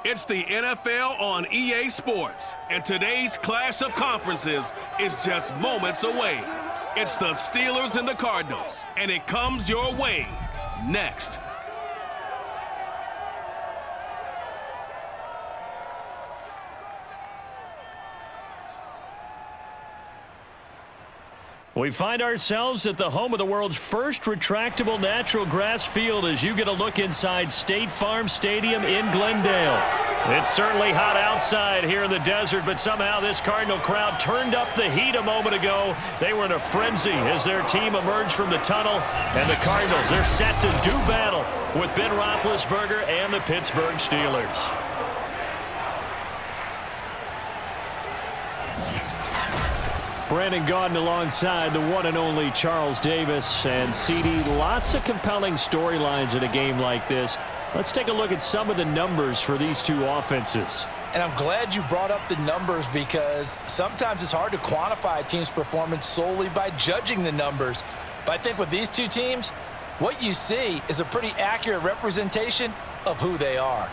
It's the NFL on EA Sports, and today's clash of conferences is just moments away. It's the Steelers and the Cardinals, and it comes your way next. We find ourselves at the home of the world's first retractable natural grass field as you get a look inside State Farm Stadium in Glendale. It's certainly hot outside here in the desert, but somehow this Cardinal crowd turned up the heat a moment ago. They were in a frenzy as their team emerged from the tunnel, and the Cardinals, they're set to do battle with Ben Roethlisberger and the Pittsburgh Steelers. Brandon Gaudin alongside the one and only Charles Davis. And CD, lots of compelling storylines in a game like this. Let's take a look at some of the numbers for these two offenses. And I'm glad you brought up the numbers because sometimes it's hard to quantify a team's performance solely by judging the numbers. But I think with these two teams, what you see is a pretty accurate representation of who they are.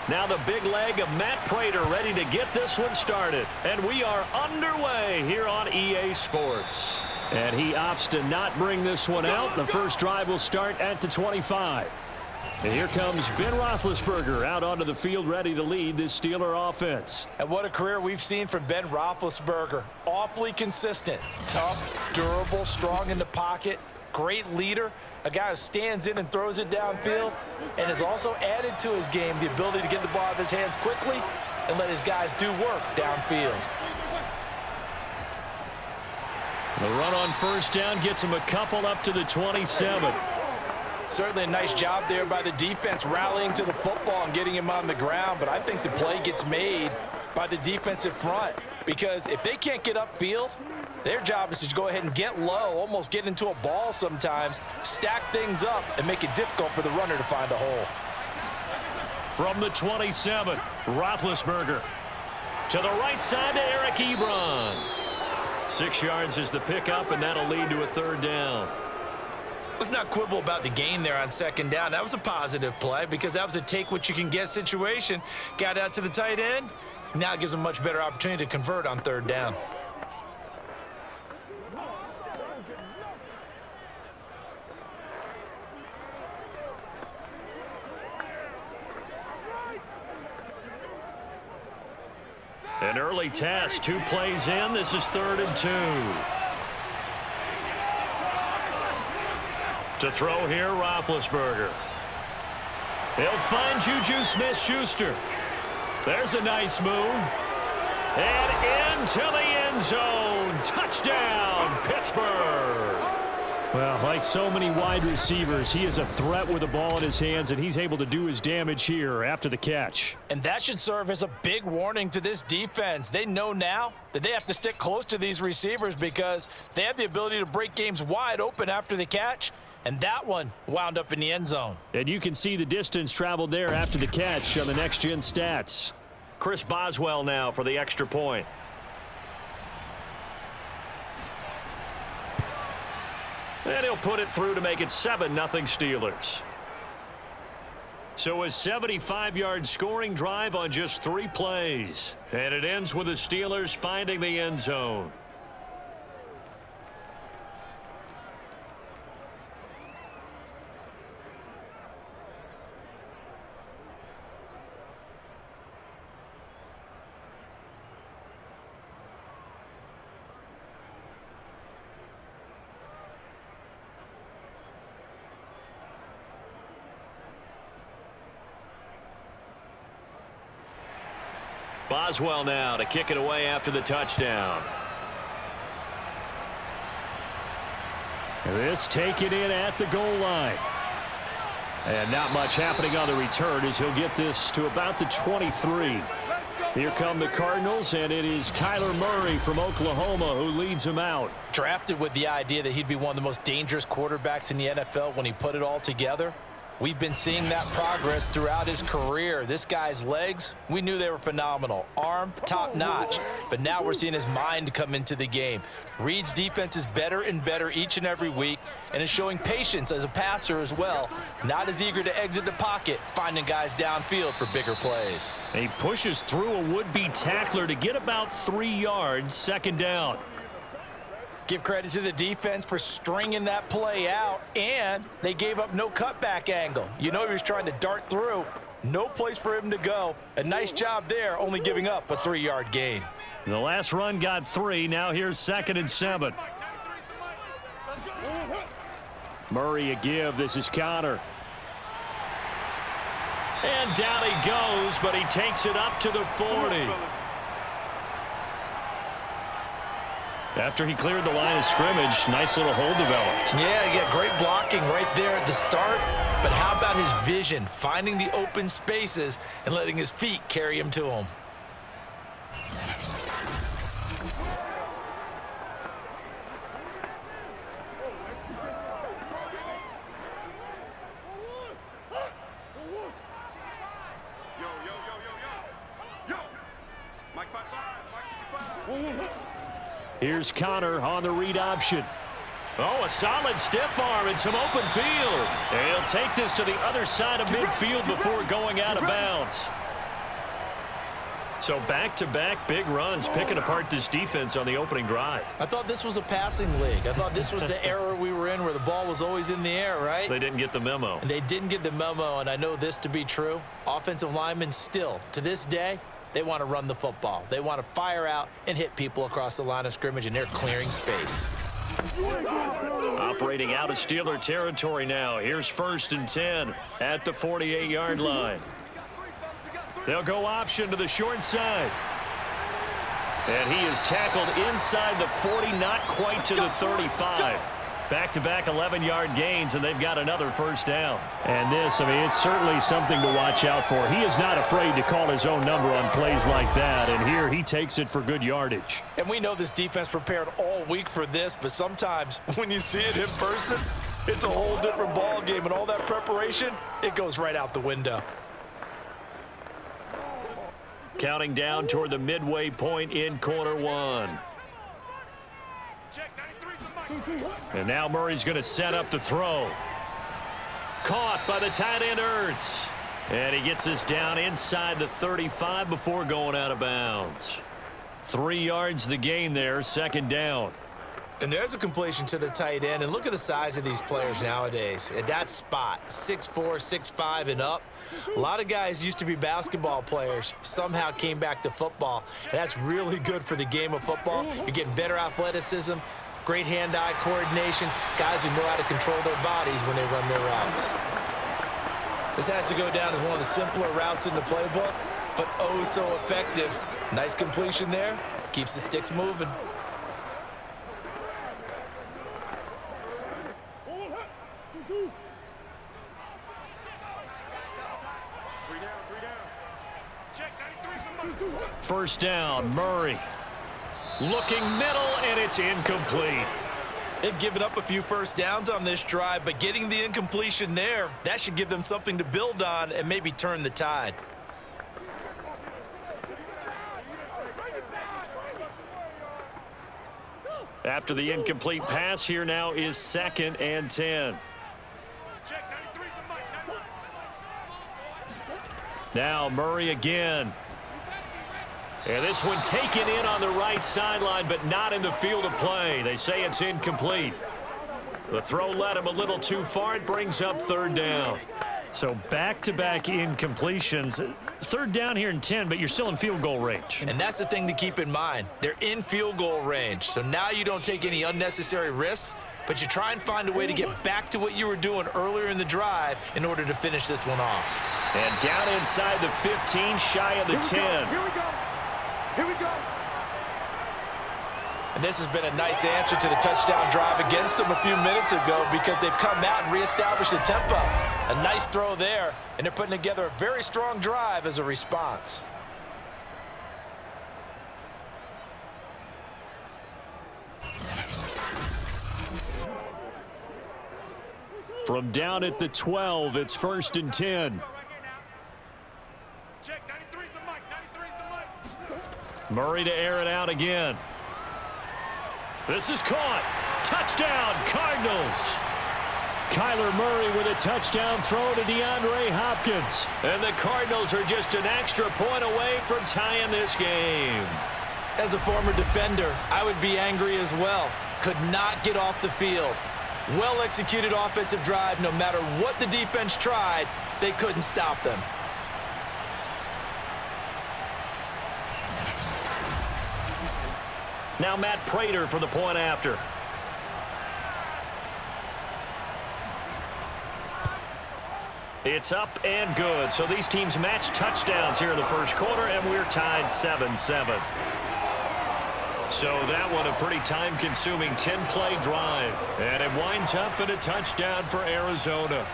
Now the big leg of Matt Prater ready to get this one started. And we are underway here on EA Sports. And he opts to not bring this one out. The first drive will start at the 25. And here comes Ben Roethlisberger out onto the field ready to lead this Steeler offense. And what a career we've seen from Ben Roethlisberger. Awfully consistent, tough, durable, strong in the pocket, great leader. A guy who stands in and throws it downfield and has also added to his game the ability to get the ball out of his hands quickly and let his guys do work downfield. The run on first down gets him a couple up to the 27. Certainly a nice job there by the defense rallying to the football and getting him on the ground, but I think the play gets made by the defensive front because if they can't get upfield, their job is to go ahead and get low, almost get into a ball sometimes, stack things up, and make it difficult for the runner to find a hole. From the 27, Roethlisberger to the right side to Eric Ebron. 6 yards is the pickup, and that'll lead to a third down. Let's not quibble about the gain there on second down. That was a positive play because that was a take-what-you-can-get situation. Got out to the tight end. Now it gives them a much better opportunity to convert on third down. An early test, 2 plays in. This is 3rd and 2. To throw here, Roethlisberger. He'll find Juju Smith-Schuster. There's a nice move. And into the end zone. Touchdown, Pittsburgh. Well, like so many wide receivers, he is a threat with the ball in his hands, and he's able to do his damage here after the catch. And that should serve as a big warning to this defense. They know now that they have to stick close to these receivers because they have the ability to break games wide open after the catch, and that one wound up in the end zone. And you can see the distance traveled there after the catch on the next-gen stats. Chris Boswell now for the extra point. And he'll put it through to make it 7-0 Steelers. So a 75-yard scoring drive on just 3 plays. And it ends with the Steelers finding the end zone. Boswell now to kick it away after the touchdown. This taken in at the goal line. And not much happening on the return as he'll get this to about the 23. Here come the Cardinals, and it is Kyler Murray from Oklahoma who leads them out. Drafted with the idea that he'd be one of the most dangerous quarterbacks in the NFL when he put it all together. We've been seeing that progress throughout his career. This guy's legs, we knew they were phenomenal. Arm, top-notch. But now we're seeing his mind come into the game. Reed's defense is better and better each and every week, and is showing patience as a passer as well. Not as eager to exit the pocket, finding guys downfield for bigger plays. And he pushes through a would-be tackler to get about 3 yards, second down. Give credit to the defense for stringing that play out, and they gave up no cutback angle. You know he was trying to dart through. No place for him to go. A nice job there, only giving up a 3-yard gain. The last run got 3. Now here's 2nd and 7. Murray a give. This is Connor. And down he goes, but he takes it up to the 40. After he cleared the line of scrimmage, nice little hole developed. Yeah, he got great blocking right there at the start. But how about his vision, finding the open spaces and letting his feet carry him to him? Here's Connor on the read option. Oh, a solid stiff arm and some open field. And he'll take this to the other side of midfield before going out of bounds. So back-to-back big runs, picking apart this defense on the opening drive. I thought this was a passing league. I thought this was the era we were in where the ball was always in the air, right? They didn't get the memo. And they didn't get the memo, and I know this to be true. Offensive linemen still, to this day, they want to run the football. They want to fire out and hit people across the line of scrimmage, and they're clearing space. Operating out of Steeler territory now. Here's 1st and 10 at the 48-yard line. They'll go option to the short side. And he is tackled inside the 40, not quite to the 35. Back-to-back 11-yard gains, and they've got another first down. And this, I mean, it's certainly something to watch out for. He is not afraid to call his own number on plays like that, and here he takes it for good yardage. And we know this defense prepared all week for this, but sometimes when you see it in person, it's a whole different ball game, and all that preparation, it goes right out the window. Counting down toward the midway point in quarter 1. And now Murray's going to set up the throw. Caught by the tight end Ertz. And he gets this down inside the 35 before going out of bounds. 3 yards the gain there, second down. And there's a completion to the tight end. And look at the size of these players nowadays. At that spot, 6'4", 6'5", and up. A lot of guys used to be basketball players, somehow came back to football. And that's really good for the game of football. You're getting better athleticism, great hand-eye coordination, guys who know how to control their bodies when they run their routes. This has to go down as one of the simpler routes in the playbook, but oh so effective. Nice completion there, keeps the sticks moving. First down, Murray. Looking middle, and it's incomplete. They've given up a few first downs on this drive, but getting the incompletion there, that should give them something to build on and maybe turn the tide. After the incomplete pass, here now is 2nd and 10. Now Murray again. And this one taken in on the right sideline, but not in the field of play. They say it's incomplete. The throw led him a little too far. It brings up 3rd down. So back-to-back incompletions. 3rd down here and 10, but you're still in field goal range. And that's the thing to keep in mind. They're in field goal range. So now you don't take any unnecessary risks, but you try and find a way to get back to what you were doing earlier in the drive in order to finish this one off. And down inside the 15, shy of the 10. Here we go. Here we go. And this has been a nice answer to the touchdown drive against them a few minutes ago because they've come out and reestablished the tempo. A nice throw there, and they're putting together a very strong drive as a response. From down at the 12, it's 1st and 10. Check, 93's the mic, 93's the mic. Murray to air it out again. This is caught. Touchdown, Cardinals. Kyler Murray with a touchdown throw to DeAndre Hopkins. And the Cardinals are just an extra point away from tying this game. As a former defender, I would be angry as well. Could not get off the field. Well-executed offensive drive. No matter what the defense tried, they couldn't stop them. Now Matt Prater for the point after. It's up and good. So these teams match touchdowns here in the first quarter, and we're tied 7-7. So that one a pretty time-consuming 10-play drive. And it winds up in a touchdown for Arizona.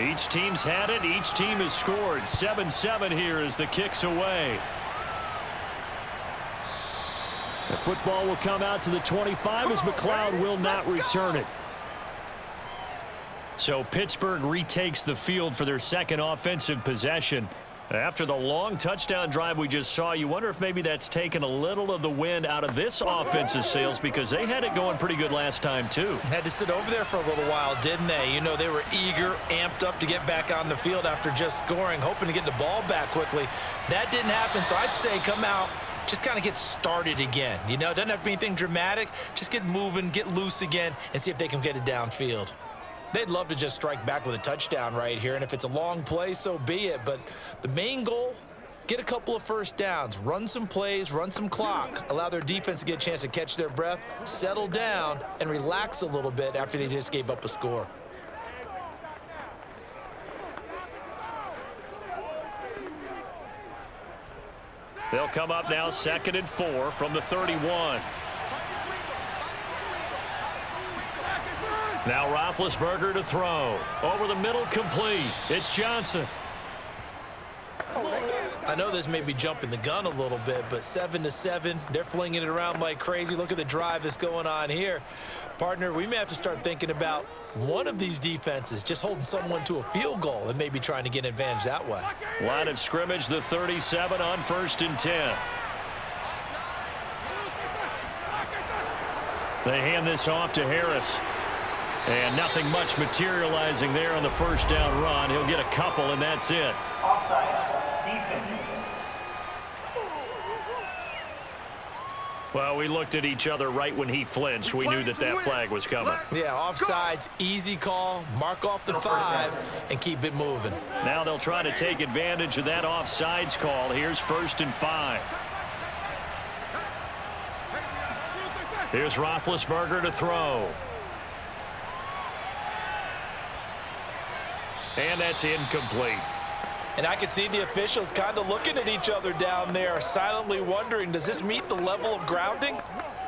Each team's had it. Each team has scored. 7-7 here as the kick's away. The football will come out to the 25 as McLeod will not return it. So Pittsburgh retakes the field for their second offensive possession. After the long touchdown drive we just saw, you wonder if maybe that's taken a little of the wind out of this offense's sails because they had it going pretty good last time too. Had to sit over there for a little while, didn't they? You know, they were eager, amped up to get back on the field after just scoring, hoping to get the ball back quickly. That didn't happen, so I'd say come out, just kind of get started again. You know, it doesn't have to be anything dramatic. Just get moving, get loose again, and see if they can get it downfield. They'd love to just strike back with a touchdown right here, and if it's a long play, so be it. But the main goal, get a couple of first downs, run some plays, run some clock, allow their defense to get a chance to catch their breath, settle down, and relax a little bit after they just gave up a score. They'll come up now 2nd and 4 from the 31. Now Roethlisberger to throw. Over the middle, complete. It's Johnson. I know this may be jumping the gun a little bit, but 7-7, they're flinging it around like crazy. Look at the drive that's going on here. Partner, we may have to start thinking about one of these defenses just holding someone to a field goal and maybe trying to get an advantage that way. Line of scrimmage, the 37 on 1st and 10. They hand this off to Harris. And nothing much materializing there on the first down run. He'll get a couple, and that's it. Well, we looked at each other right when he flinched. We knew that that flag was coming. Yeah, offsides, easy call, mark off the 5, and keep it moving. Now they'll try to take advantage of that offsides call. Here's 1st and 5. Here's Roethlisberger to throw. And that's incomplete. And I could see the officials kind of looking at each other down there, silently wondering, does this meet the level of grounding?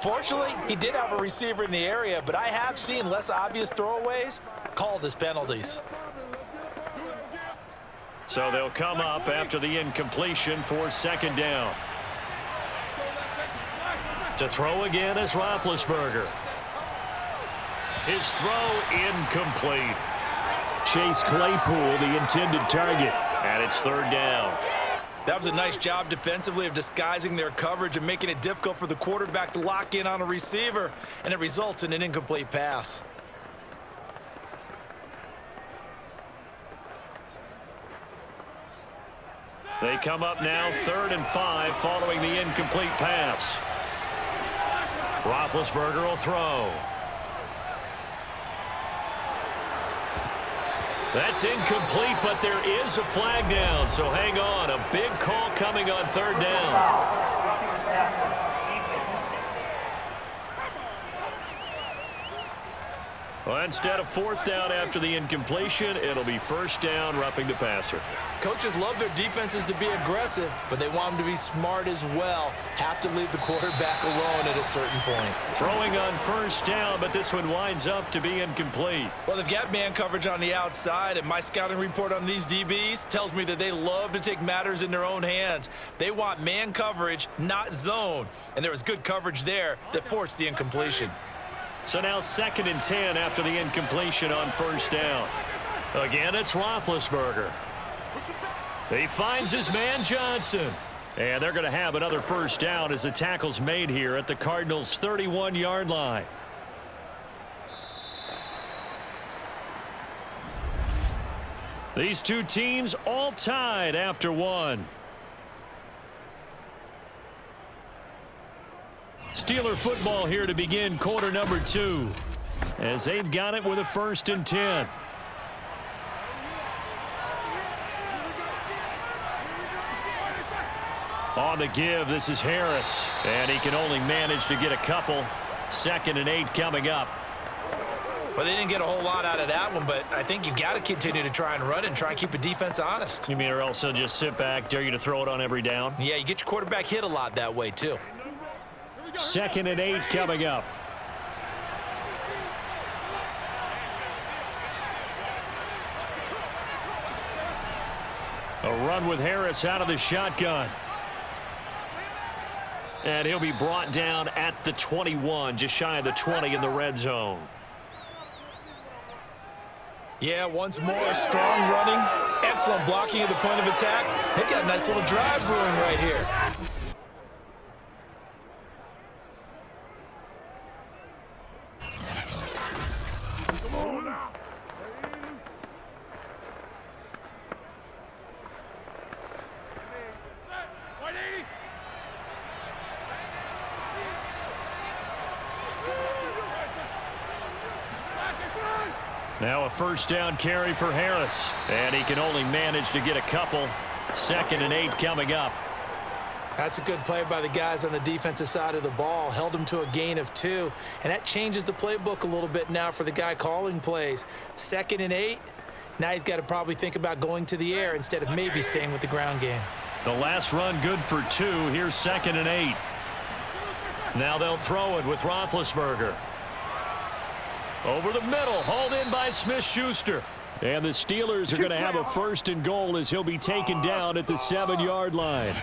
Fortunately, he did have a receiver in the area, but I have seen less obvious throwaways called as penalties. So they'll come up after the incompletion for 2nd down. To throw again is Roethlisberger. His throw incomplete. Chase Claypool, the intended target. And it's 3rd down. That was a nice job defensively of disguising their coverage and making it difficult for the quarterback to lock in on a receiver, and it results in an incomplete pass. They come up now 3rd and 5 following the incomplete pass. Roethlisberger will throw. That's incomplete, but there is a flag down, so hang on. A big call coming on third down. Well, instead of fourth down after the incompletion, it'll be first down, roughing the passer. Coaches love their defenses to be aggressive, but they want them to be smart as well. Have to leave the quarterback alone at a certain point. Throwing on first down, but this one winds up to be incomplete. Well, they've got man coverage on the outside, and my scouting report on these DBs tells me that they love to take matters in their own hands. They want man coverage, not zone. And there was good coverage there that forced the incompletion. So now 2nd and 10 after the incompletion on first down. Again, it's Roethlisberger. He finds his man Johnson. And they're going to have another first down as the tackle's made here at the Cardinals' 31-yard line. These two teams all tied after one. Steeler football here to begin quarter number 2 as they've got it with a 1st and 10. On the give, this is Harris, and he can only manage to get a couple. 2nd and 8 coming up. Well, they didn't get a whole lot out of that one, but I think you've got to continue to try and run and try and keep the defense honest. You mean or else they'll just sit back, dare you to throw it on every down? Yeah, you get your quarterback hit a lot that way, too. 2nd and 8 coming up. A run with Harris out of the shotgun. And he'll be brought down at the 21, just shy of the 20 in the red zone. Yeah, once more, strong running, excellent blocking at the point of attack. They've got a nice little drive brewing right here. Now a first down carry for Harris. And he can only manage to get a couple. 2nd and 8 coming up. That's a good play by the guys on the defensive side of the ball. Held them to a gain of 2. And that changes the playbook a little bit now for the guy calling plays. 2nd and 8. Now he's got to probably think about going to the air instead of maybe staying with the ground game. The last run good for 2. Here's 2nd and 8. Now they'll throw it with Roethlisberger. Over the middle, hauled in by Smith-Schuster. And the Steelers are going to have a 1st and goal as he'll be taken down at the 7-yard line.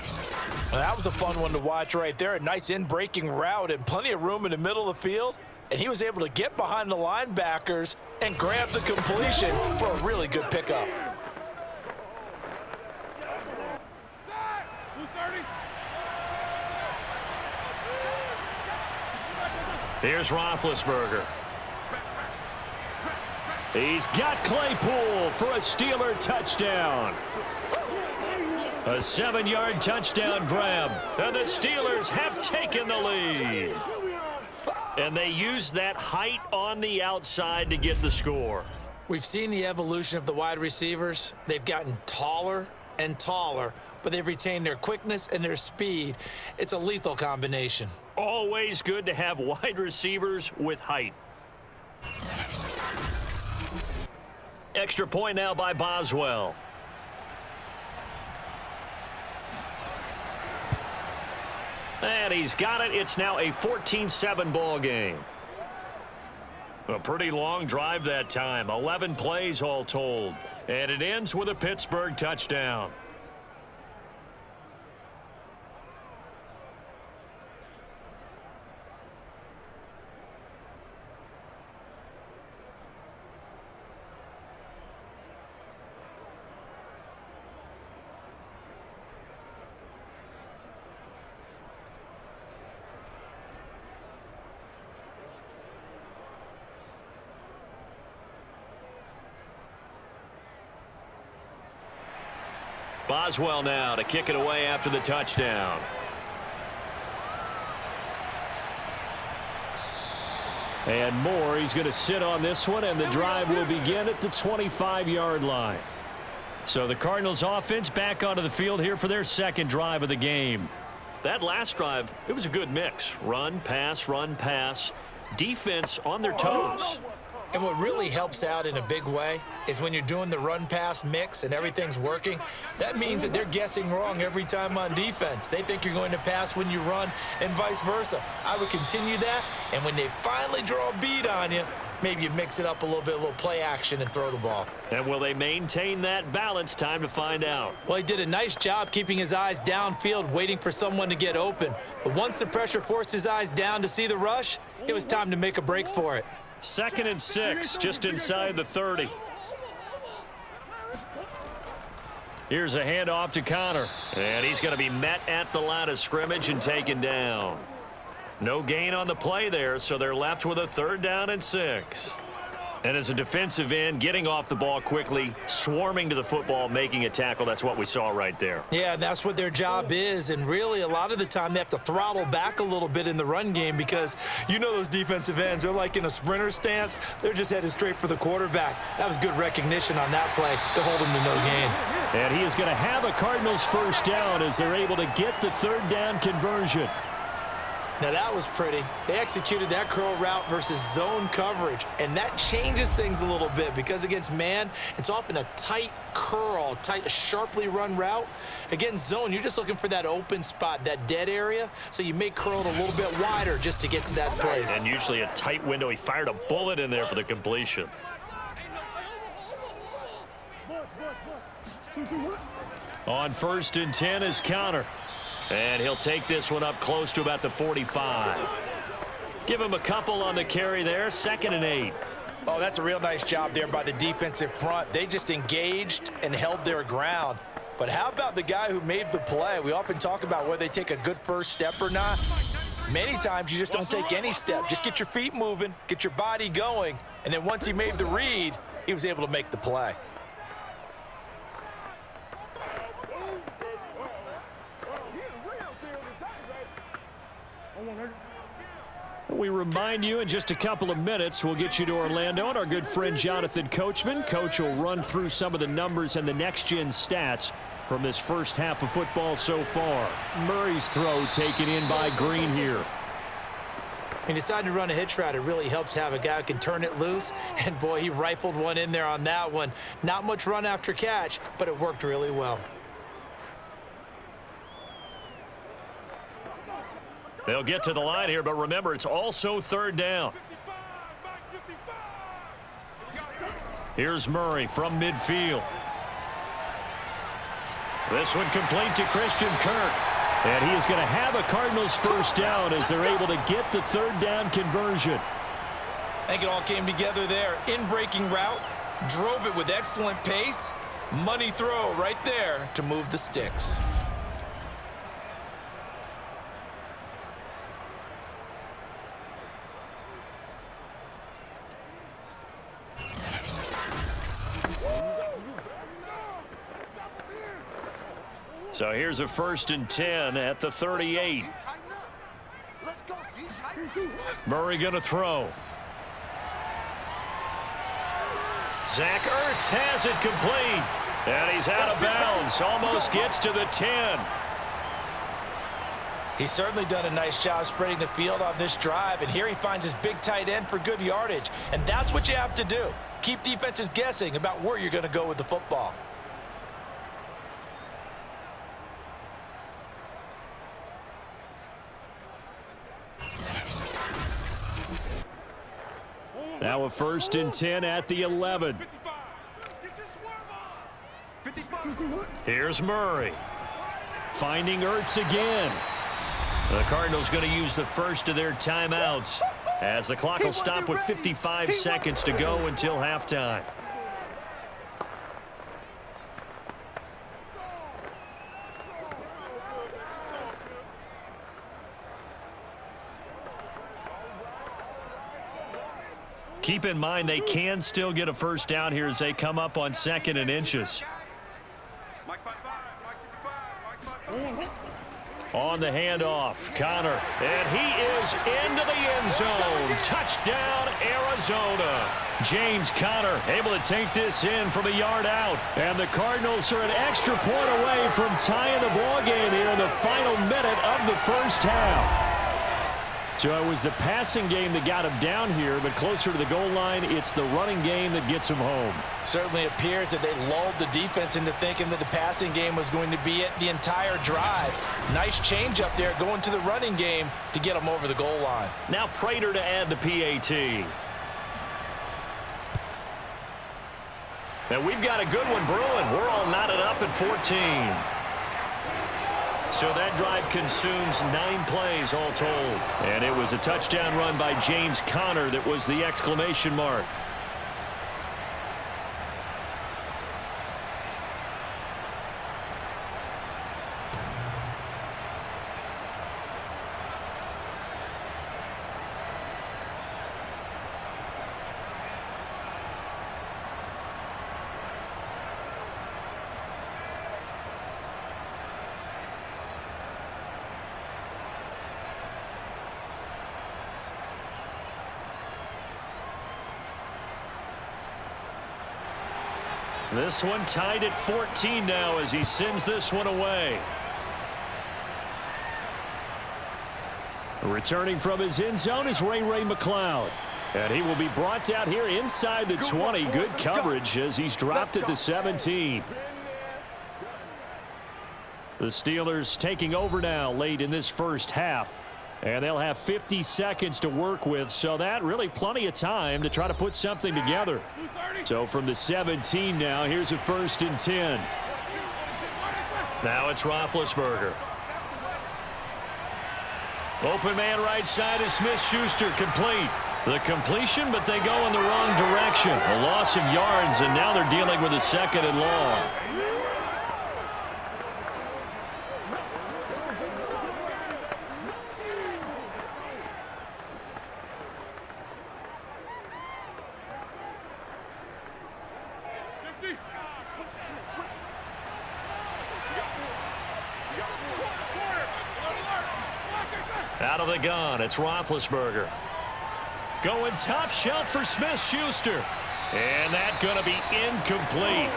Well, that was a fun one to watch right there. A nice in-breaking route and plenty of room in the middle of the field. And he was able to get behind the linebackers and grab the completion for a really good pickup. Here's Roethlisberger. He's got Claypool for a Steeler touchdown. A 7-yard touchdown grab. And the Steelers have taken the lead. And they use that height on the outside to get the score. We've seen the evolution of the wide receivers. They've gotten taller and taller, but they've retained their quickness and their speed. It's a lethal combination. Always good to have wide receivers with height. Extra point now by Boswell. And he's got it. It's now a 14-7 ball game. A pretty long drive that time. 11 plays all told. And it ends with a Pittsburgh touchdown. Boswell now to kick it away after the touchdown. And more, he's going to sit on this one, and the drive will begin at the 25-yard line. So the Cardinals offense back onto the field here for their second drive of the game. That last drive, it was a good mix. Run, pass, defense on their toes. And what really helps out in a big way is when you're doing the run-pass mix and everything's working, that means that they're guessing wrong every time on defense. They think you're going to pass when you run and vice versa. I would continue that, and when they finally draw a bead on you, maybe you mix it up a little bit, a little play action, and throw the ball. And will they maintain that balance? Time to find out. Well, he did a nice job keeping his eyes downfield, waiting for someone to get open. But once the pressure forced his eyes down to see the rush, it was time to make a break for it. 2nd and 6, just inside the 30. Here's a handoff to Connor. And he's going to be met at the line of scrimmage and taken down. No gain on the play there, so they're left with a 3rd down and 6. And as a defensive end, getting off the ball quickly, swarming to the football, making a tackle, that's what we saw right there. Yeah, and that's what their job is. And really, a lot of the time, they have to throttle back a little bit in the run game because you know those defensive ends, they're like in a sprinter stance. They're just headed straight for the quarterback. That was good recognition on that play to hold him to no gain. And he is going to have a Cardinals 1st down as they're able to get the 3rd down conversion. Now, that was pretty. They executed that curl route versus zone coverage, and that changes things a little bit because against man, it's often a tight curl, sharply run route. Against zone, you're just looking for that open spot, that dead area, so you may curl it a little bit wider just to get to that place. And usually a tight window. He fired a bullet in there for the completion. On 1st and 10 is Connor. And he'll take this one up close to about the 45. Give him a couple on the carry there. 2nd and 8. Oh, that's a real nice job there by the defensive front. They just engaged and held their ground. But how about the guy who made the play? We often talk about whether they take a good first step or not. Many times you just don't take any step. Just get your feet moving, get your body going, and then once he made the read, he was able to make the play. We remind you in just a couple of minutes, we'll get you to Orlando and our good friend Jonathan Coachman. Coach will run through some of the numbers and the next-gen stats from this first half of football so far. Murray's throw taken in by Green here. He decided to run a hitch route. It really helps to have a guy who can turn it loose. And, boy, he rifled one in there on that one. Not much run after catch, but it worked really well. They'll get to the line here, but remember, it's also 3rd down. Here's Murray from midfield. This one complete to Christian Kirk. And he is going to have a Cardinals 1st down as they're able to get the 3rd down conversion. I think it all came together there. In-breaking route, drove it with excellent pace. Money throw right there to move the sticks. So here's a 1st and 10 at the 38. Murray going to throw. Zach Ertz has it complete. And he's out of bounds. Almost gets to the 10. He's certainly done a nice job spreading the field on this drive. And here he finds his big tight end for good yardage. And that's what you have to do. Keep defenses guessing about where you're going to go with the football. Now a 1st and 10 at the 11. Here's Murray. Finding Ertz again. The Cardinals going to use the first of their timeouts as the clock will stop with 55 seconds to go until halftime. Keep in mind they can still get a 1st down here as they come up on 2nd and inches. on the handoff. Connor, and he is into the end zone. Touchdown, Arizona. James Conner able to take this in from a yard out. And the Cardinals are an extra point away from tying the ball game here in the final minute of the first half. So it was the passing game that got him down here, but closer to the goal line, it's the running game that gets him home. Certainly appears that they lulled the defense into thinking that the passing game was going to be it the entire drive. Nice change up there going to the running game to get them over the goal line. Now Prater to add the PAT. And we've got a good one brewing. We're all knotted up at 14. So that drive consumes 9 plays all told. And it was a touchdown run by James Conner that was the exclamation mark. This one tied at 14 now as he sends this one away. Returning from his end zone is Ray McCloud. And he will be brought down here inside the 20. Good coverage as he's dropped at the 17. The Steelers taking over now late in this first half. And they'll have 50 seconds to work with, so that really plenty of time to try to put something together. So from the 17 now, here's a 1st and 10. Now it's Roethlisberger. Open man right side is Smith-Schuster, complete. The completion, but they go in the wrong direction. A loss of yards, and now they're dealing with a 2nd and long. Out of the gun, it's Roethlisberger. Going top shelf for Smith-Schuster. And that's going to be incomplete.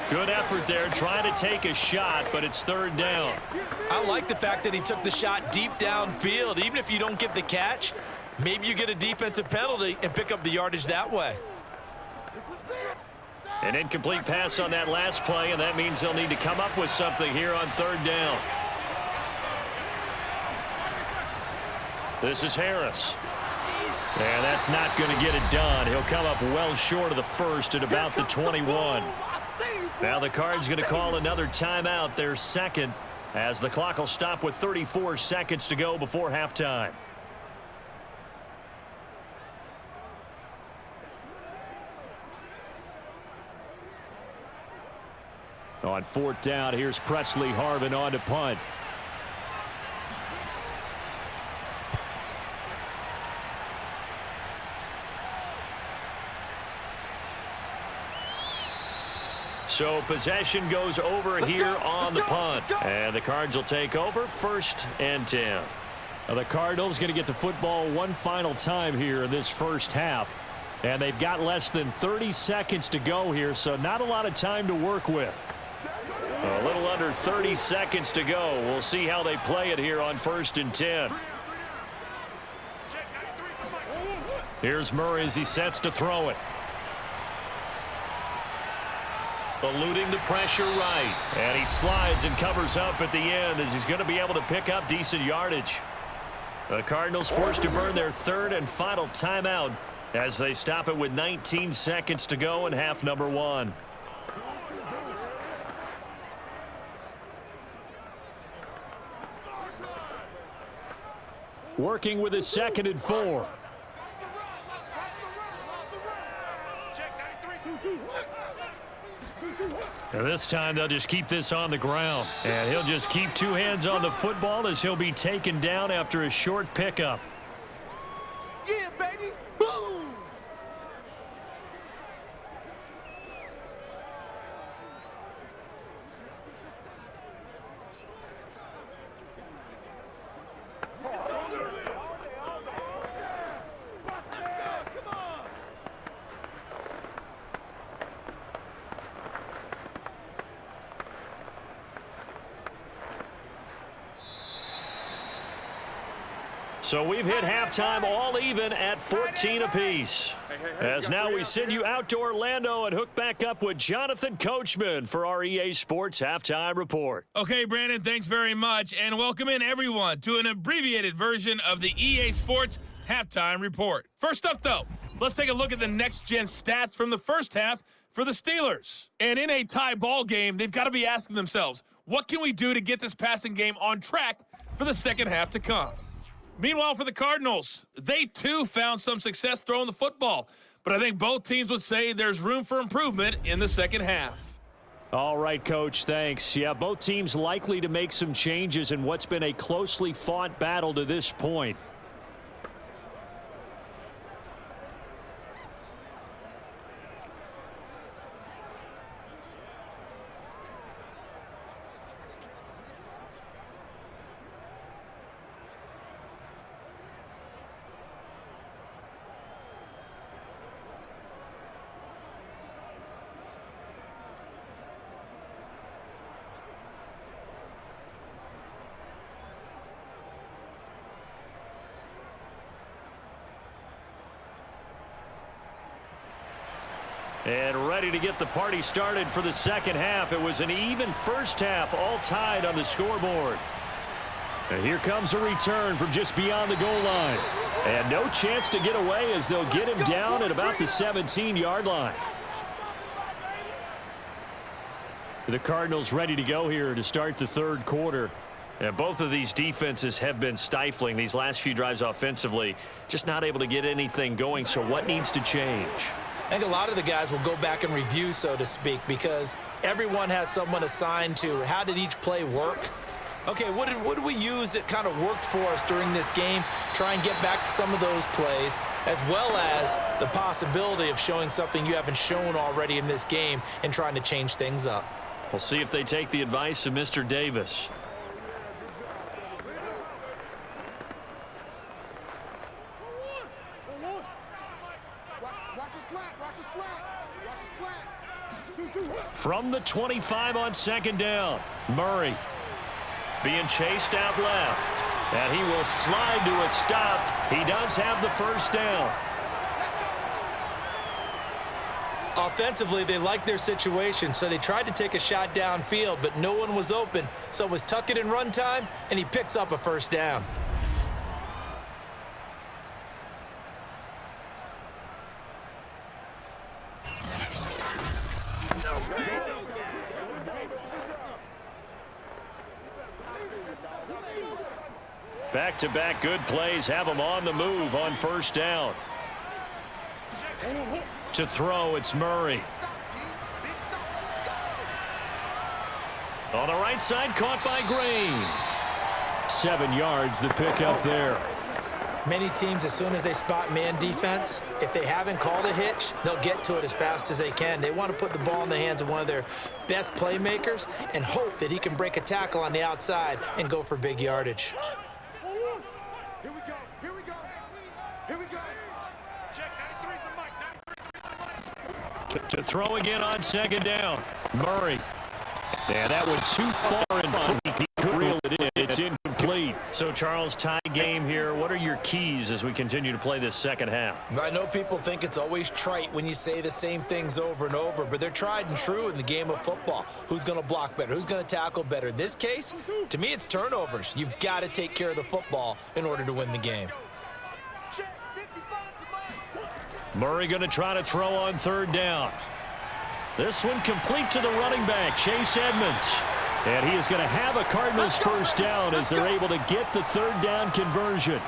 Good effort there trying to take a shot, but it's 3rd down. I like the fact that he took the shot deep downfield. Even if you don't get the catch, maybe you get a defensive penalty and pick up the yardage that way. An incomplete pass on that last play, and that means they'll need to come up with something here on 3rd down. This is Harris. And that's not going to get it done. He'll come up well short of the 1st at about the 21. Now the Cards going to call another timeout, their 2nd, as the clock will stop with 34 seconds to go before halftime. On 4th down, here's Presley Harvin on to punt. So possession goes over here on the punt. And the Cards will take over 1st and 10. Now the Cardinals going to get the football one final time here in this first half. And they've got less than 30 seconds to go here, so not a lot of time to work with. A little under 30 seconds to go. We'll see how they play it here on 1st and 10. Here's Murray as he sets to throw it. Eluding the pressure right. And he slides and covers up at the end as he's going to be able to pick up decent yardage. The Cardinals forced to burn their 3rd and final timeout as they stop it with 19 seconds to go in half number 1. Working with his 2nd and 4. And this time they'll just keep this on the ground. And he'll just keep 2 hands on the football as he'll be taken down after a short pickup. Yeah, baby. Boom. So we've hit halftime all even at 14 apiece. As now we send you out to Orlando and hook back up with Jonathan Coachman for our EA Sports Halftime Report. Okay, Brandon, thanks very much. And welcome in, everyone, to an abbreviated version of the EA Sports Halftime Report. First up, though, let's take a look at the next-gen stats from the first half for the Steelers. And in a tie ball game, they've got to be asking themselves, what can we do to get this passing game on track for the second half to come? Meanwhile, for the Cardinals, they too found some success throwing the football, but I think both teams would say there's room for improvement in the second half. All right, Coach, thanks. Yeah, both teams likely to make some changes in what's been a closely fought battle to this point. And ready to get the party started for the second half. It was an even first half, all tied on the scoreboard. And here comes a return from just beyond the goal line. And no chance to get away as they'll get him down at about the 17-yard line. The Cardinals ready to go here to start the third quarter. And both of these defenses have been stifling these last few drives offensively. Just not able to get anything going, so what needs to change? I think a lot of the guys will go back and review, so to speak, because everyone has someone assigned to how did each play work. Okay, what did we use that kind of worked for us during this game? Try and get back to some of those plays, as well as the possibility of showing something you haven't shown already in this game and trying to change things up. We'll see if they take the advice of Mr. Davis. From the 25 on second down, Murray being chased out left, and he will slide to a stop. He does have the first down. Offensively, they liked their situation, so they tried to take a shot downfield, but no one was open, so it was tuck it in run time, and he picks up a first down. Back-to-back good plays have him on the move on first down. To throw, it's Murray. On the right side, caught by Green. 7 yards, the pickup there. Many teams, as soon as they spot man defense, if they haven't called a hitch, they'll get to it as fast as they can. They want to put the ball in the hands of one of their best playmakers and hope that he can break a tackle on the outside and go for big yardage. Here we go. Here we go. Here we go. Check 93's the mic. To throw again on second down. Murray. Yeah, that went too far in front. He could reel it in. It's incomplete. So, Charles, tie game here. What are your keys as we continue to play this second half? I know people think it's always trite when you say the same things over and over, but they're tried and true in the game of football. Who's going to block better? Who's going to tackle better? In this case, to me, it's turnovers. You've got to take care of the football in order to win the game. Murray going to try to throw on third down. This one complete to the running back, Chase Edmonds. And he is going to have a Cardinals first down as they're able to get the third down conversion.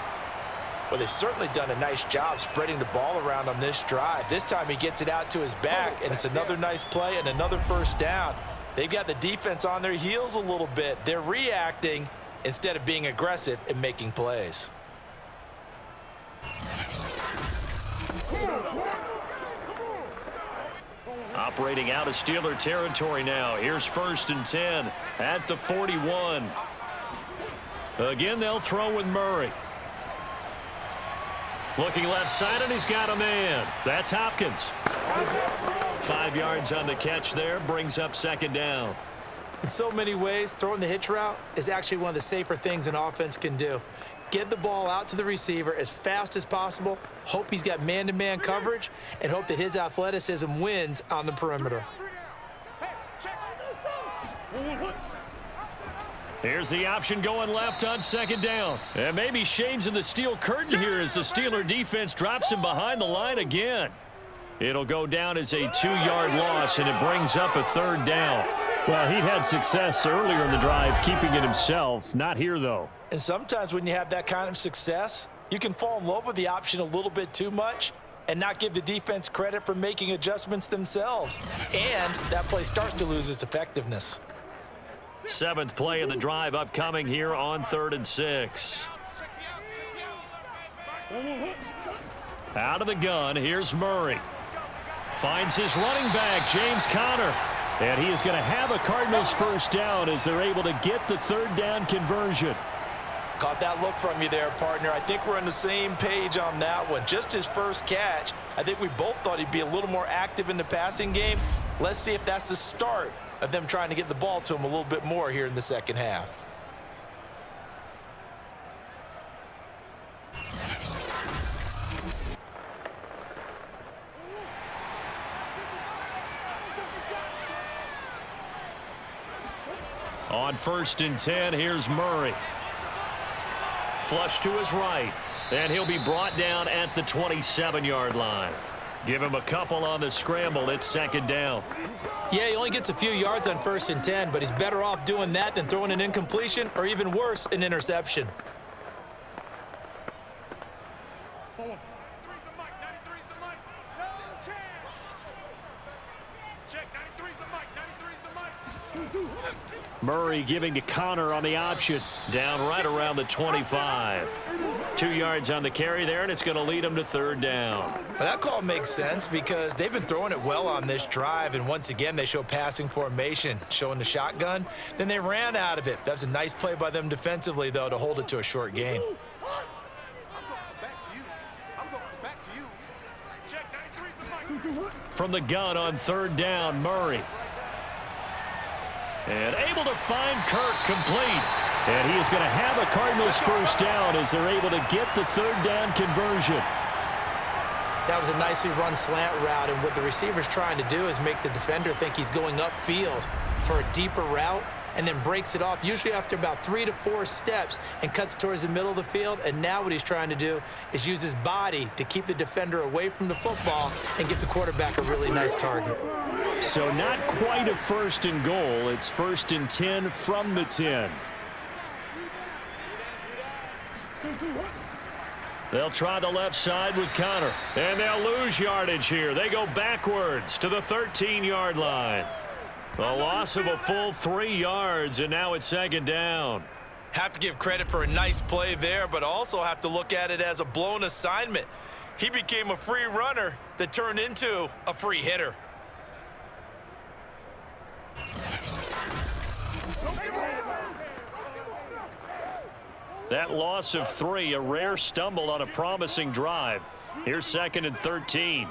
Well, they've certainly done a nice job spreading the ball around on this drive. This time he gets it out to his back, and it's another nice play and another first down. They've got the defense on their heels a little bit. They're reacting instead of being aggressive and making plays. Operating out of Steeler territory now. Here's 1st and 10 at the 41. Again, they'll throw with Murray. Looking left side, and he's got a man. That's Hopkins. 5 yards on the catch there, brings up second down. In so many ways, throwing the hitch route is actually one of the safer things an offense can do. get the ball out to the receiver as fast as possible, hope he's got man-to-man coverage, and hope that his athleticism wins on the perimeter. Here's the option going left on second down. And maybe shades in the steel curtain here as the Steeler defense drops him behind the line again. It'll go down as a 2-yard loss, and it brings up a third down. Well, he had success earlier in the drive keeping it himself. Not here, though. And sometimes when you have that kind of success, you can fall in love with the option a little bit too much and not give the defense credit for making adjustments themselves. And that play starts to lose its effectiveness. 7th play of the drive upcoming here on 3rd and 6. Out of the gun, here's Murray. Finds his running back, James Conner. And he is going to have a Cardinals first down as they're able to get the 3rd down conversion. Caught that look from you there, partner. I think we're on the same page on that one. Just his first catch. I think we both thought he'd be a little more active in the passing game. Let's see if that's the start of them trying to get the ball to him a little bit more here in the second half. On 1st and 10, here's Murray. Flush to his right, and he'll be brought down at the 27-yard line. Give him a couple on the scramble. It's 2nd down. Yeah, he only gets a few yards on 1st and 10, but he's better off doing that than throwing an incompletion or even worse, an interception. Murray giving to Conner on the option. Down right around the 25. 2 yards on the carry there, and it's going to lead him to 3rd down. Well, that call makes sense because they've been throwing it well on this drive, and once again they show passing formation, showing the shotgun. Then they ran out of it. That's a nice play by them defensively, though, to hold it to a short gain. From the gun on 3rd down, Murray. And able to find Kirk complete. And he is going to have a Cardinals first down as they're able to get the 3rd down conversion. That was a nicely run slant route, and what the receiver's trying to do is make the defender think he's going upfield for a deeper route and then breaks it off, usually after about 3 to 4 steps, and cuts towards the middle of the field. And now what he's trying to do is use his body to keep the defender away from the football and get the quarterback a really nice target. So not quite a 1st and goal. It's 1st and 10 from the 10. They'll try the left side with Conner. And they'll lose yardage here. They go backwards to the 13-yard line. A loss of a full 3 yards, and now it's 2nd down. Have to give credit for a nice play there, but also have to look at it as a blown assignment. He became a free runner that turned into a free hitter. That loss of 3, a rare stumble on a promising drive. Here's 2nd and 13.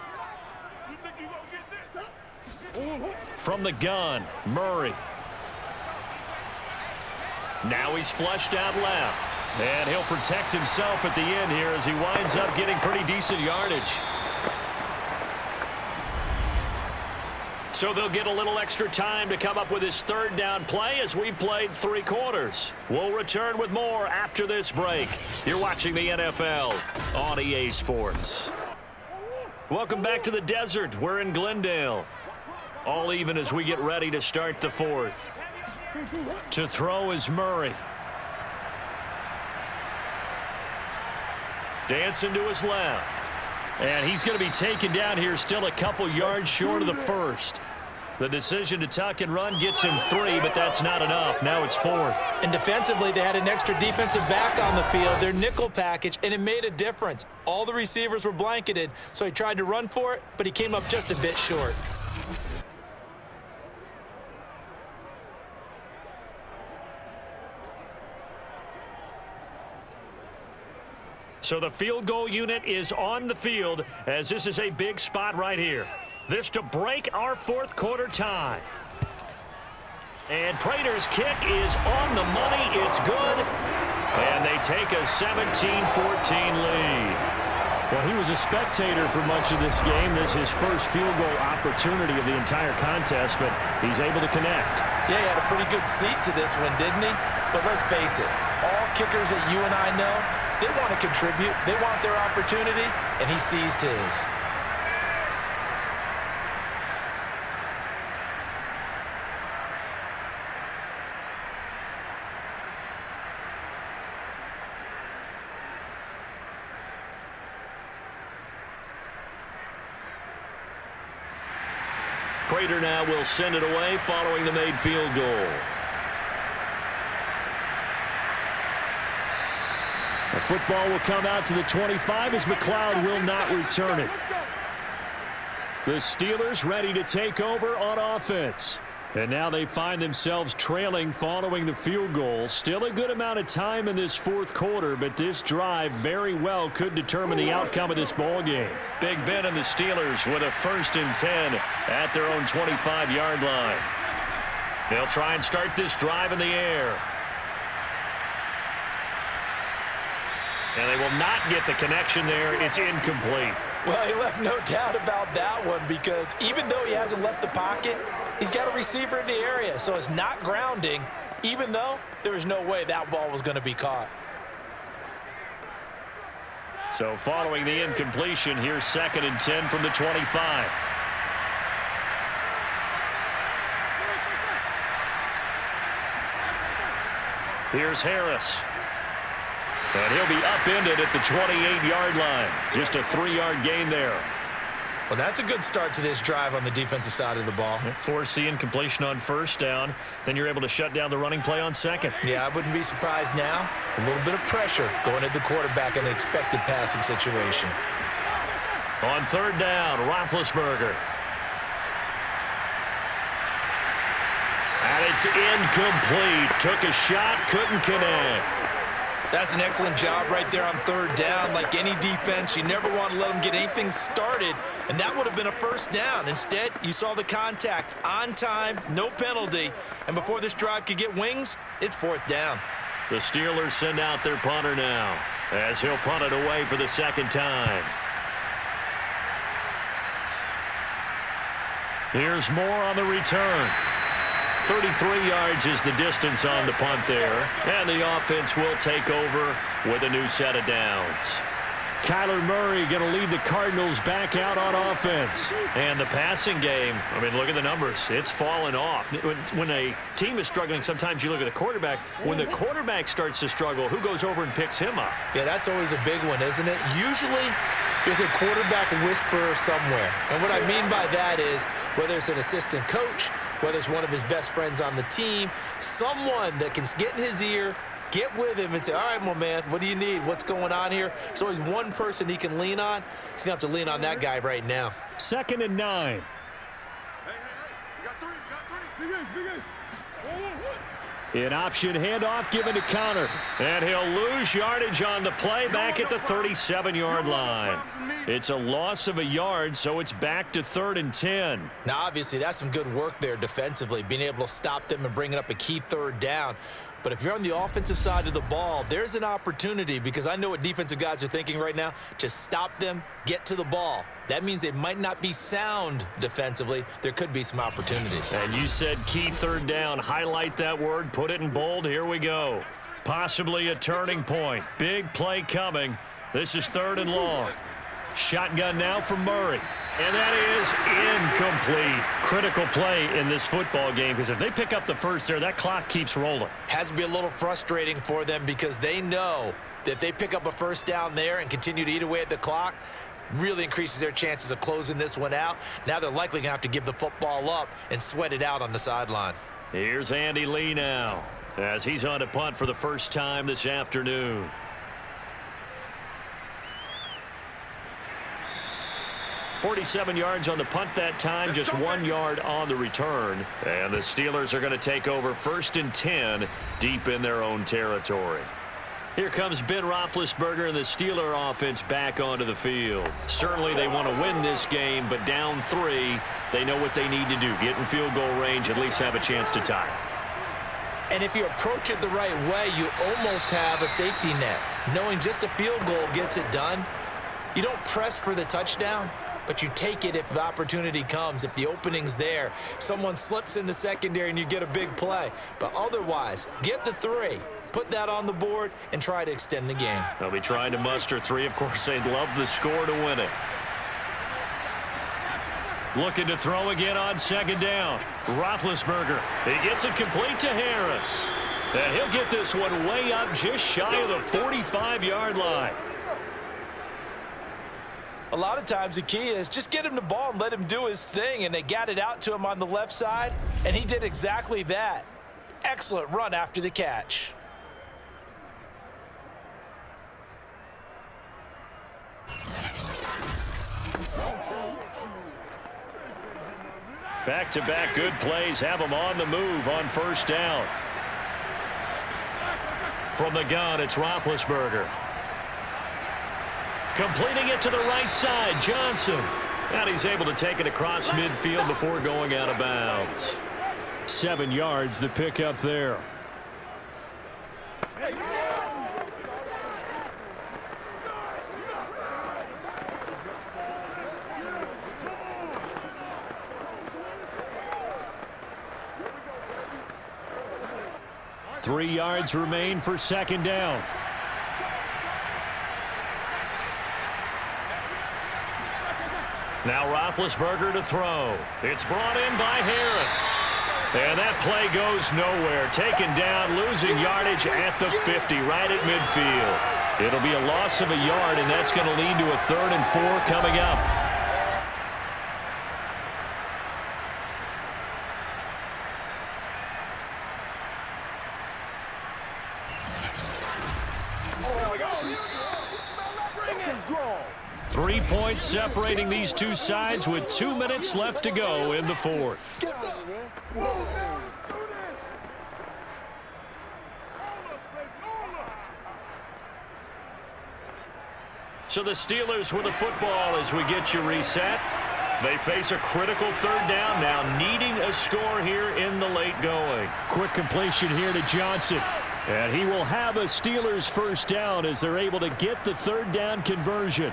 From the gun, Murray. Now he's flushed out left. And he'll protect himself at the end here as he winds up getting pretty decent yardage. So they'll get a little extra time to come up with his 3rd down play as we've played 3 quarters. We'll return with more after this break. You're watching the NFL on EA Sports. Welcome back to the desert. We're in Glendale. All even as we get ready to start the 4th. To throw is Murray. Dancing to his left. And he's going to be taken down here still a couple yards short of the 1st. The decision to tuck and run gets him 3, but that's not enough. Now it's 4th. And defensively, they had an extra defensive back on the field, their nickel package, and it made a difference. All the receivers were blanketed, so he tried to run for it, but he came up just a bit short. So the field goal unit is on the field as this is a big spot right here. This to break our 4th quarter tie. And Prater's kick is on the money. It's good. And they take a 17-14 lead. Well, he was a spectator for much of this game. This is his first field goal opportunity of the entire contest, but he's able to connect. Yeah, he had a pretty good seat to this one, didn't he? But let's face it, all kickers that you and I know, they want to contribute. They want their opportunity, and he seized his. Prater now will send it away following the made field goal. The football will come out to the 25 as McLeod will not return it. The Steelers ready to take over on offense. And now they find themselves trailing following the field goal. Still a good amount of time in this fourth quarter, but this drive very well could determine the outcome of this ball game. Big Ben and the Steelers with a 1st and 10 at their own 25-yard line. They'll try and start this drive in the air. And they will not get the connection there. It's incomplete. Well, he left no doubt about that one because even though he hasn't left the pocket, he's got a receiver in the area, so it's not grounding, even though there was no way that ball was going to be caught. So following the incompletion, here's 2nd and 10 from the 25. Here's Harris. And he'll be upended at the 28-yard line. Just a 3-yard gain there. Well, that's a good start to this drive on the defensive side of the ball. Force the incompletion on 1st down. Then you're able to shut down the running play on 2nd. Yeah, I wouldn't be surprised now. A little bit of pressure going at the quarterback in an expected passing situation. On 3rd down, Roethlisberger. And it's incomplete. Took a shot, couldn't connect. That's an excellent job right there on 3rd down. Like any defense, you never want to let them get anything started, and that would have been a 1st down. Instead, you saw the contact on time, no penalty, and before this drive could get wings, it's 4th down. The Steelers send out their punter now as he'll punt it away for the 2nd time. Here's Moore on the return. 33 yards is the distance on the punt there. And the offense will take over with a new set of downs. Kyler Murray going to lead the Cardinals back out on offense. And the passing game, I mean, look at the numbers. It's fallen off. When a team is struggling, sometimes you look at the quarterback. When the quarterback starts to struggle, who goes over and picks him up? Yeah, that's always a big one, isn't it? Usually, there's a quarterback whisperer somewhere. And what I mean by that is, whether it's an assistant coach, whether it's one of his best friends on the team, someone that can get in his ear, get with him and say, all right, my man, what do you need? What's going on here? There's always one person he can lean on. He's going to have to lean on that guy right now. 2nd and 9. Hey, we got three. Big ace. An option handoff given to Connor. And he'll lose yardage on the play back at the 37-yard line. It's a loss of a yard, so it's back to 3rd and 10. Now, obviously, that's some good work there defensively, being able to stop them and bringing up a key 3rd down. But if you're on the offensive side of the ball, there's an opportunity because I know what defensive guys are thinking right now. Just stop them, get to the ball. That means they might not be sound defensively. There could be some opportunities. And you said key 3rd down. Highlight that word. Put it in bold. Here we go. Possibly a turning point. Big play coming. This is 3rd and long. Shotgun now from Murray. And that is incomplete. Critical play in this football game because if they pick up the first there, that clock keeps rolling. Has to be a little frustrating for them because they know that if they pick up a 1st down there and continue to eat away at the clock, really increases their chances of closing this one out. Now they're likely going to have to give the football up and sweat it out on the sideline. Here's Andy Lee now as he's on a punt for the first time this afternoon. .47 yards on the punt that time, just 1 yard on the return. And the Steelers are going to take over 1st and 10 deep in their own territory. Here comes Ben Roethlisberger and the Steeler offense back onto the field. Certainly they want to win this game, but down 3, they know what they need to do. Get in field goal range, at least have a chance to tie. And if you approach it the right way, you almost have a safety net. Knowing just a field goal gets it done. You don't press for the touchdown, but you take it if the opportunity comes. If the opening's there, someone slips in the secondary and you get a big play. But otherwise, get the 3. Put that on the board and try to extend the game. They'll be trying to muster 3. Of course, they'd love the score to win it. Looking to throw again on 2nd down. Roethlisberger. He gets it complete to Harris. And he'll get this one way up just shy of the 45-yard line. A lot of times the key is just get him the ball and let him do his thing, and they got it out to him on the left side, and he did exactly that. Excellent run after the catch. Back-to-back good plays have them on the move on 1st down. From the gun, it's Roethlisberger. Completing it to the right side, Johnson. And he's able to take it across midfield before going out of bounds. 7 yards, the pickup there. Three yards remain for 2nd down. Now Roethlisberger to throw. It's brought in by Harris. And that play goes nowhere. Taken down, losing yardage at the 50, right at midfield. It'll be a loss of a yard, and that's going to lead to a 3rd and 4 coming up. Three points separating these two sides with 2 minutes left to go in the 4th. So the Steelers with the football as we get you reset. They face a critical 3rd down now, needing a score here in the late going. Quick completion here to Johnson. And he will have a Steelers 1st down as they're able to get the 3rd down conversion.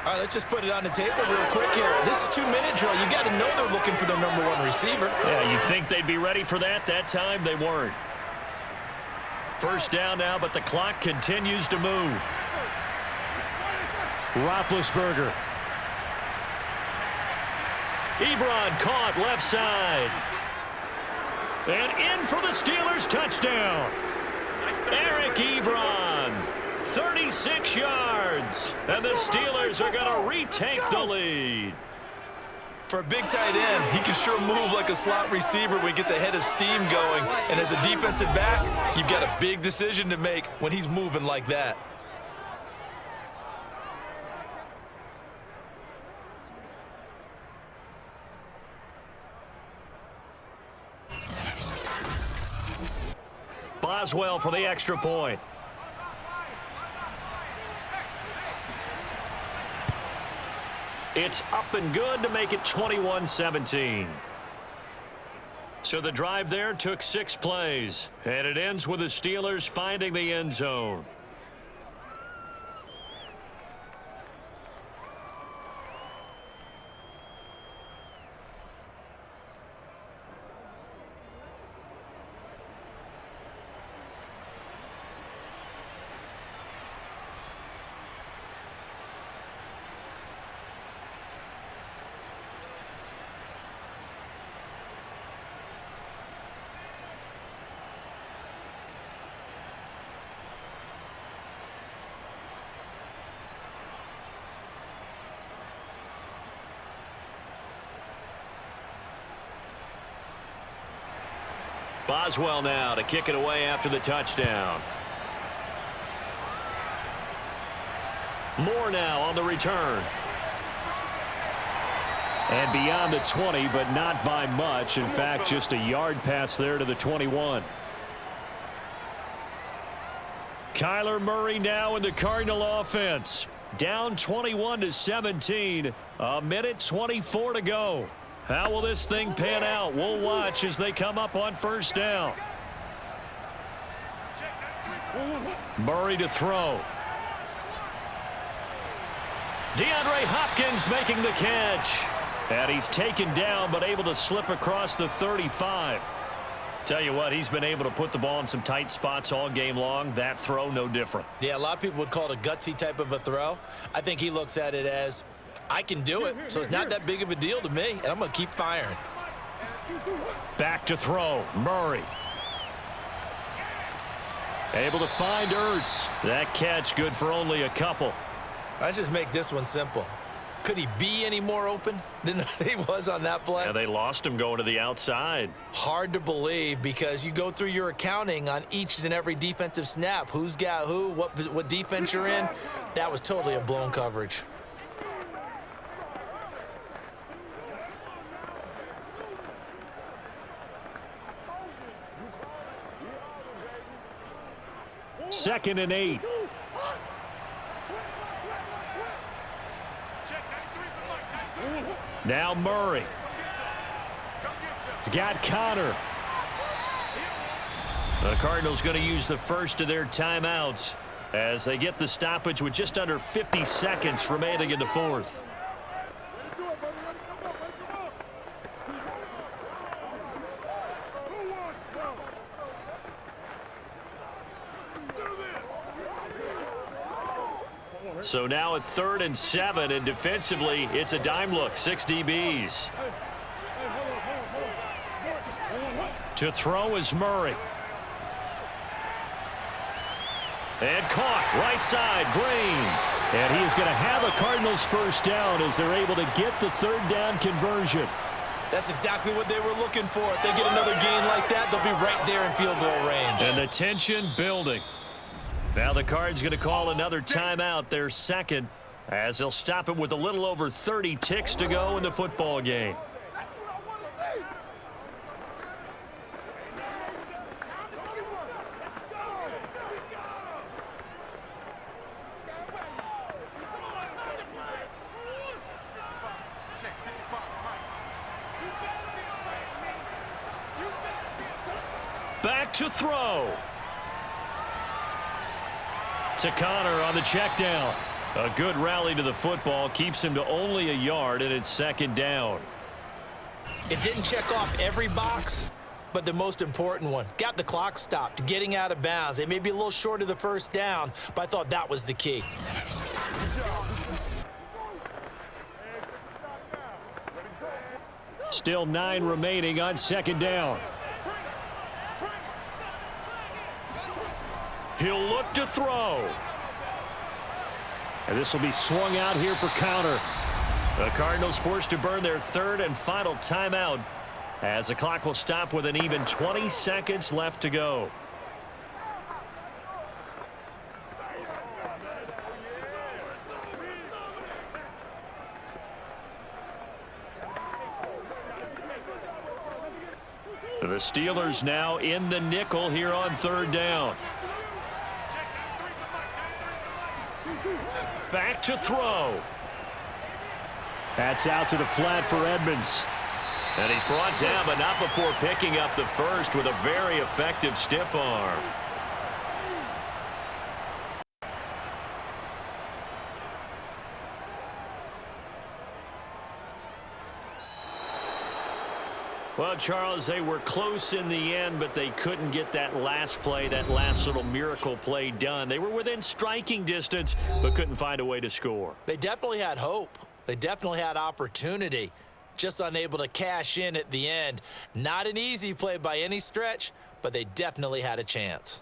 All right, let's just put it on the table real quick here. This is 2-minute drill. You got to know they're looking for their number 1 receiver. Yeah, you think they'd be ready for that? That time they weren't. 1st down now, but the clock continues to move. Roethlisberger. Ebron caught left side. And in for the Steelers touchdown. Eric Ebron. 36 yards. And the Steelers are going to retake the lead. For a big tight end, he can sure move like a slot receiver when he gets a head of steam going. And as a defensive back, you've got a big decision to make when he's moving like that. Boswell for the extra point. It's up and good to make it 21-17. So the drive there took 6 plays, and it ends with the Steelers finding the end zone. Boswell now to kick it away after the touchdown. Moore now on the return. And beyond the 20, but not by much. In fact, just a yard pass there to the 21. Kyler Murray now in the Cardinal offense. Down 21-17. A minute 24 to go. How will this thing pan out? We'll watch as they come up on 1st down. Murray to throw. DeAndre Hopkins making the catch. And he's taken down, but able to slip across the 35. Tell you what, he's been able to put the ball in some tight spots all game long. That throw, no different. Yeah, a lot of people would call it a gutsy type of a throw. I think he looks at it as, I can do it, so it's not that big of a deal to me, and I'm going to keep firing. Back to throw. Murray. Able to find Ertz. That catch good for only a couple. Let's just make this one simple. Could he be any more open than he was on that play? Yeah, they lost him going to the outside. Hard to believe because you go through your accounting on each and every defensive snap. Who's got who, what defense you're in. That was totally a blown coverage. Second and 8. Now Murray. He's got Connor. The Cardinals going to use the first of their timeouts as they get the stoppage with just under 50 seconds remaining in the fourth. So now at 3rd and 7, and defensively, it's a dime look. 6 DBs. To throw is Murray. And caught right side, Green. And he is going to have a Cardinals first down as they're able to get the 3rd down conversion. That's exactly what they were looking for. If they get another gain like that, they'll be right there in field goal range. And the tension building. Now the Cards going to call another timeout, their second, as they'll stop it with a little over 30 ticks to go in the football game. Back to throw. To Connor on the check down. A good rally to the football keeps him to only a yard, and it's 2nd down. It didn't check off every box, but the most important one. Got the clock stopped, getting out of bounds. They may be a little short of the first down, but I thought that was the key. Still 9 remaining on 2nd down. He'll look to throw. And this will be swung out here for counter. The Cardinals forced to burn their 3rd and final timeout as the clock will stop with an even 20 seconds left to go. The Steelers now in the nickel here on 3rd down. Back to throw. That's out to the flat for Edmonds. And he's brought down, but not before picking up the first with a very effective stiff arm. Well, Charles, they were close in the end, but they couldn't get that last play, that last little miracle play done. They were within striking distance, but couldn't find a way to score. They definitely had hope. They definitely had opportunity. Just unable to cash in at the end. Not an easy play by any stretch, but they definitely had a chance.